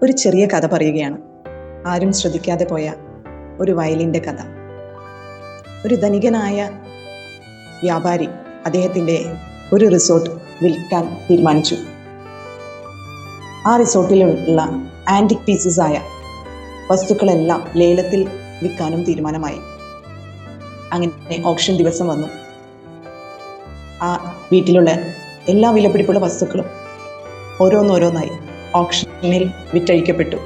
ഒരു ചെറിയ കഥ പറയുകയാണ്. ആരും ശ്രദ്ധിക്കാതെ പോയ ഒരു വയലിൻ്റെ കഥ. ഒരു ധനികനായ വ്യാപാരി അദ്ദേഹത്തിൻ്റെ ഒരു റിസോർട്ട് വിൽക്കാൻ തീരുമാനിച്ചു. ആ റിസോർട്ടിലുള്ള ആൻറ്റിക് പീസസ് ആയ വസ്തുക്കളെല്ലാം ലേലത്തിൽ വിൽക്കാനും തീരുമാനമായി. അങ്ങനെ ഓപ്ഷൻ ദിവസം വന്നു. ആ വീട്ടിലുള്ള എല്ലാ വിലപിടിപ്പുള്ള വസ്തുക്കളും ഓരോന്നോരോന്നായി ഓപ്ഷനിൽ വിറ്റഴിക്കപ്പെട്ടു.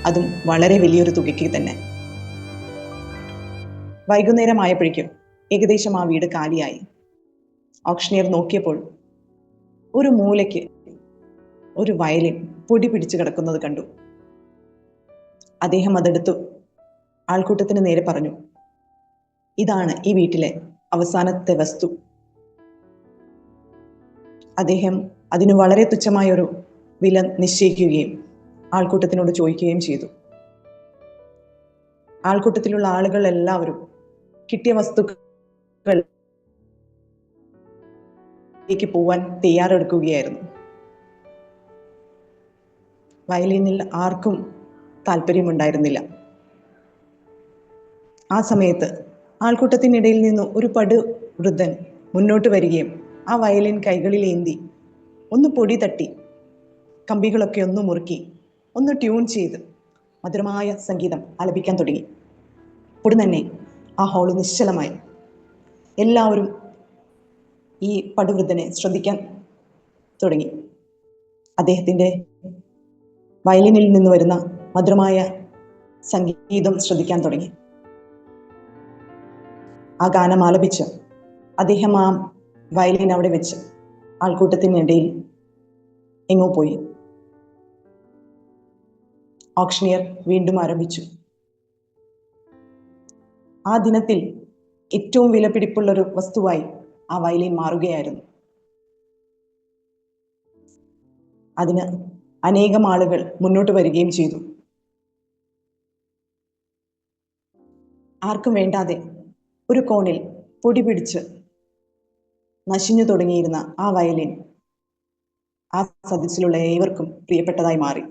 അതും വളരെ വലിയൊരു തുകയ്ക്ക് തന്നെ. വൈകുന്നേരമായപ്പോഴേക്കും ഏകദേശം ആ വീട് കാലിയായി. ഓപ്ഷനിയർ നോക്കിയപ്പോൾ ഒരു മൂലയ്ക്ക് ഒരു വയലിൻ പൊടി പിടിച്ചു കിടക്കുന്നത് കണ്ടു. അദ്ദേഹം അതെടുത്തു ആൾക്കൂട്ടത്തിന് നേരെ പറഞ്ഞു, ഇതാണ് ഈ വീട്ടിലെ അവസാനത്തെ വസ്തു. അദ്ദേഹം അതിന് വളരെ തുച്ഛമായൊരു വില നിശ്ചയിക്കുകയും ആൾക്കൂട്ടത്തിനോട് ചോദിക്കുകയും ചെയ്തു. ആൾക്കൂട്ടത്തിലുള്ള ആളുകൾ എല്ലാവരും കിട്ടിയ വസ്തുക്കളിലേക്ക് പോവാൻ തയ്യാറെടുക്കുകയായിരുന്നു. വയലിനിൽ ആർക്കും താല്പര്യമുണ്ടായിരുന്നില്ല. ആ സമയത്ത് ആൾക്കൂട്ടത്തിനിടയിൽ നിന്ന് ഒരു വൃദ്ധൻ മുന്നോട്ട് വരികയും ആ വയലിൻ കൈകളിൽ ഏന്തി ഒന്ന് പൊടി തട്ടി കമ്പികളൊക്കെ ഒന്ന് മുറുക്കി ഒന്ന് ട്യൂൺ ചെയ്ത് മധുരമായ സംഗീതം ആലപിക്കാൻ തുടങ്ങി. ഉടൻ തന്നെ ആ ഹാള് നിശ്ചലമായി. എല്ലാവരും ഈ പടുവൃദ്ധനെ ശ്രദ്ധിക്കാൻ തുടങ്ങി. അദ്ദേഹത്തിൻ്റെ വയലിനിൽ നിന്ന് വരുന്ന മധുരമായ സംഗീതം ശ്രദ്ധിക്കാൻ തുടങ്ങി. ആ ഗാനം ആലപിച്ച് അദ്ദേഹം ആ വയലിൻ അവിടെ വെച്ച് ആൾക്കൂട്ടത്തിനിടയിൽ എങ്ങോ പോയി. ഓപ്ഷനിയർ വീണ്ടും ആരംഭിച്ചു. ആ ദിനത്തിൽ ഏറ്റവും വിലപിടിപ്പുള്ളൊരു വസ്തുവായി ആ വയലിൻ മാറുകയായിരുന്നു. അതിന് അനേകം ആളുകൾ മുന്നോട്ട് വരികയും ചെയ്തു. ആർക്കും വേണ്ടാതെ ഒരു കോണിൽ പൊടി പിടിച്ച് നശിഞ്ഞു തുടങ്ങിയിരുന്ന ആ വയലിൻ ആ സദസ്സിലുള്ള ഏവർക്കും പ്രിയപ്പെട്ടതായി മാറി,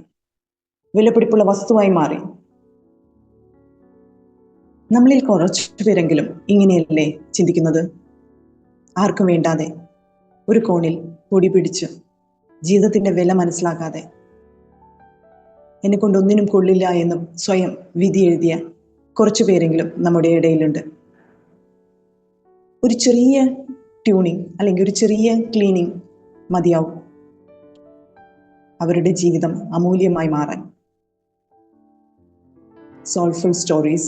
വിലപിടിപ്പുള്ള വസ്തുവായി മാറി. നമ്മളിൽ കുറച്ചു പേരെങ്കിലും ഇങ്ങനെയല്ലേ ചിന്തിക്കുന്നത്? ആർക്കും വേണ്ടാതെ ഒരു കോണിൽ പൊടി പിടിച്ച് ജീവിതത്തിന്റെ വില മനസ്സിലാക്കാതെ എന്നെ കൊണ്ടൊന്നിനും കൊള്ളില്ല എന്നും സ്വയം വിധി എഴുതിയ കുറച്ചു പേരെങ്കിലും നമ്മുടെ ഇടയിലുണ്ട്. ഒരു ചെറിയ ട്യൂണിങ് അല്ലെങ്കിൽ ഒരു ചെറിയ ക്ലീനിങ് മതിയാവും അവരുടെ ജീവിതം അമൂല്യമായി മാറാൻ. Soulful stories.